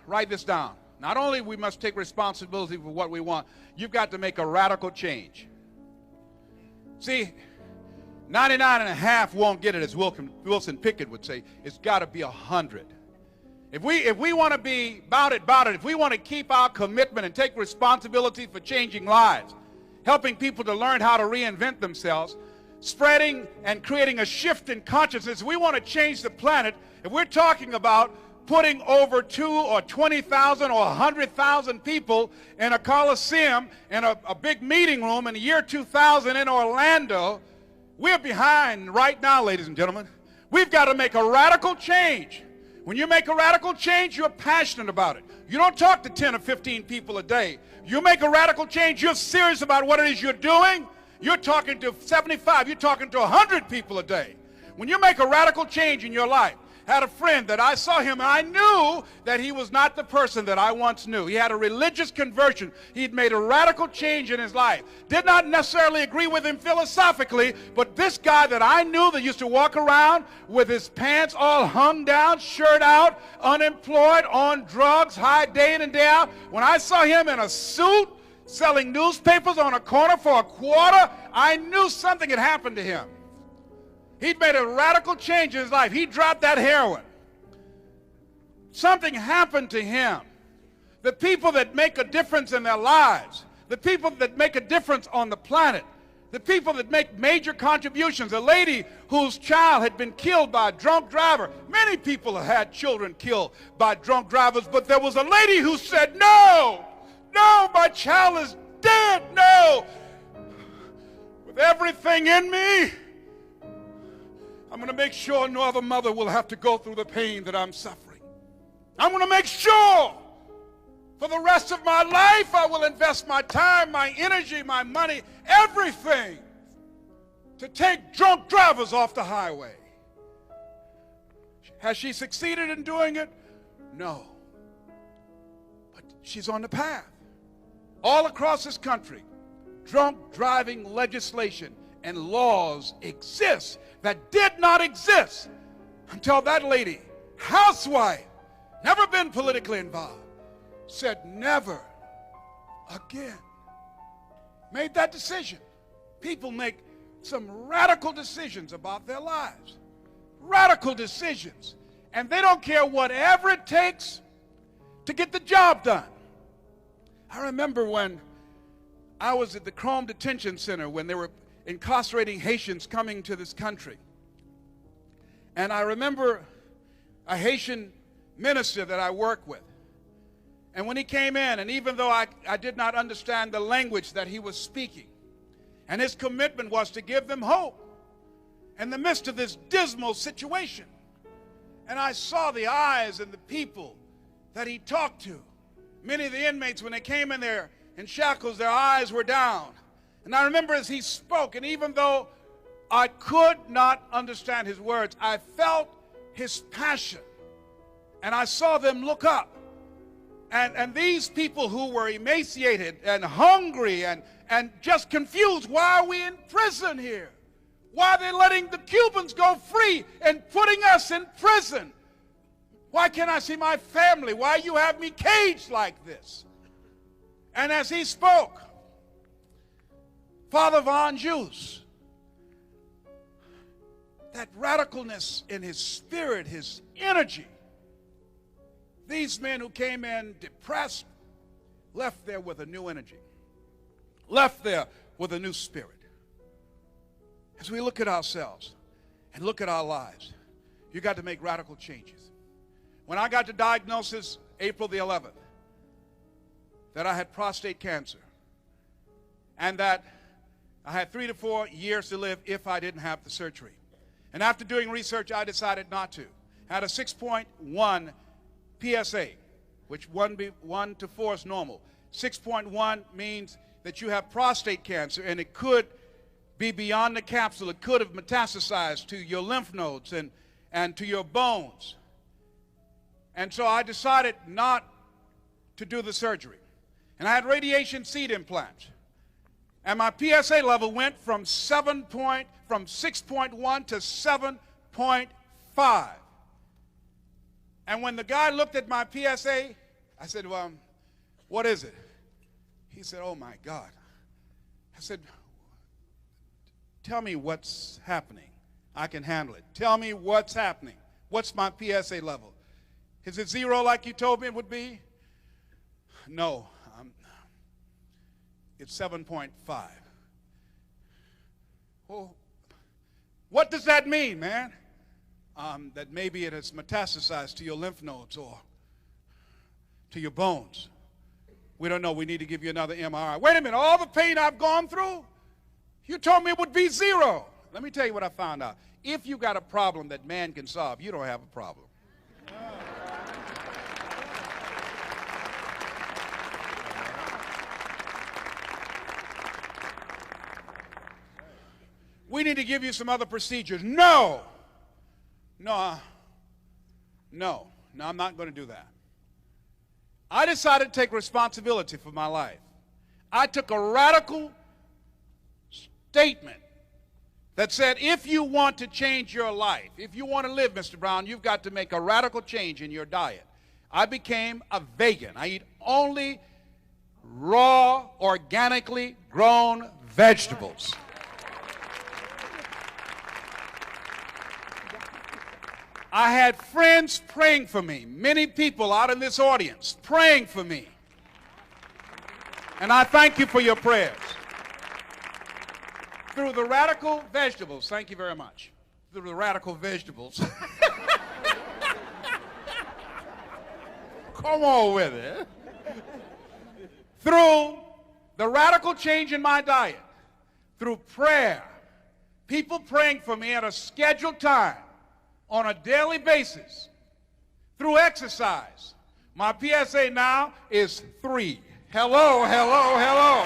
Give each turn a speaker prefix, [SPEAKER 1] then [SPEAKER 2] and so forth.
[SPEAKER 1] write this down. Not only we must take responsibility for what we want, you've got to make a radical change. See, 99.5 won't get it, as Wilson Pickett would say. It's got to be 100. If we want to be about it, if we want to keep our commitment and take responsibility for changing lives, helping people to learn how to reinvent themselves, spreading and creating a shift in consciousness, we want to change the planet. If we're talking about putting over 2 or 20,000 or 100,000 people in a coliseum, in a big meeting room in the year 2000 in Orlando, we're behind right now, ladies and gentlemen. We've got to make a radical change. When you make a radical change, you're passionate about it. You don't talk to 10 or 15 people a day. You make a radical change, you're serious about what it is you're doing. You're talking to 75, you're talking to 100 people a day. When you make a radical change in your life, I had a friend that I saw him and I knew that he was not the person that I once knew. He had a religious conversion. He'd made a radical change in his life. Did not necessarily agree with him philosophically, but this guy that I knew that used to walk around with his pants all hung down, shirt out, unemployed, on drugs, high day in and day out. When I saw him in a suit, selling newspapers on a corner for a quarter, I knew something had happened to him. He'd made a radical change in his life. He dropped that heroin. Something happened to him. The people that make a difference in their lives, the people that make a difference on the planet, the people that make major contributions, a lady whose child had been killed by a drunk driver. Many people have had children killed by drunk drivers, but there was a lady who said, no, my child is dead, no. With everything in me, I'm going to make sure no other mother will have to go through the pain that I'm suffering. I'm going to make sure for the rest of my life I will invest my time, my energy, my money, everything to take drunk drivers off the highway. Has she succeeded in doing it? No. But she's on the path. All across this country, drunk driving legislation and laws exist that did not exist until that lady, housewife, never been politically involved, said never again. Made that decision. People make some radical decisions about their lives. Radical decisions. And they don't care whatever it takes to get the job done. I remember when I was at the Chrome Detention Center when they were incarcerating Haitians coming to this country. And I remember a Haitian minister that I worked with. And when he came in, and even though I did not understand the language that he was speaking, and his commitment was to give them hope in the midst of this dismal situation. And I saw the eyes and the people that he talked to. Many of the inmates, when they came in there in shackles, their eyes were down. And I remember as he spoke, and even though I could not understand his words, I felt his passion. And I saw them look up. And these people who were emaciated and hungry and just confused, why are we in prison here? Why are they letting the Cubans go free and putting us in prison? Why can't I see my family? Why you have me caged like this? And as he spoke, Father Von Jus, that radicalness in his spirit, his energy, these men who came in depressed left there with a new energy, left there with a new spirit. As we look at ourselves and look at our lives, you got to make radical changes. When I got the diagnosis April the 11th that I had prostate cancer and that I had 3 to 4 years to live if I didn't have the surgery. And after doing research, I decided not to. I had a 6.1 PSA, which 1 to 4 is normal. 6.1 means that you have prostate cancer, and it could be beyond the capsule. It could have metastasized to your lymph nodes and to your bones. And so I decided not to do the surgery. And I had radiation seed implants. And my PSA level went from 6.1 to 7.5. And when the guy looked at my PSA, I said, well, what is it? He said, oh, my God. I said, tell me what's happening. I can handle it. Tell me what's happening. What's my PSA level? Is it 0 like you told me it would be? No. It's 7.5. Well, what does that mean, man? That maybe it has metastasized to your lymph nodes or to your bones. We don't know. We need to give you another MRI. Wait a minute. All the pain I've gone through? You told me it would be 0. Let me tell you what I found out. If you got a problem that man can solve, you don't have a problem. We need to give you some other procedures. No, I'm not going to do that. I decided to take responsibility for my life. I took a radical statement that said, if you want to change your life, if you want to live, Mr. Brown, you've got to make a radical change in your diet. I became a vegan. I eat only raw, organically grown vegetables. I had friends praying for me, many people out in this audience praying for me. And I thank you for your prayers. Through the radical vegetables, thank you very much. Through the radical vegetables. Come on with it. Through the radical change in my diet, through prayer, people praying for me at a scheduled time, on a daily basis, through exercise, my PSA now is 3. Hello, hello, hello.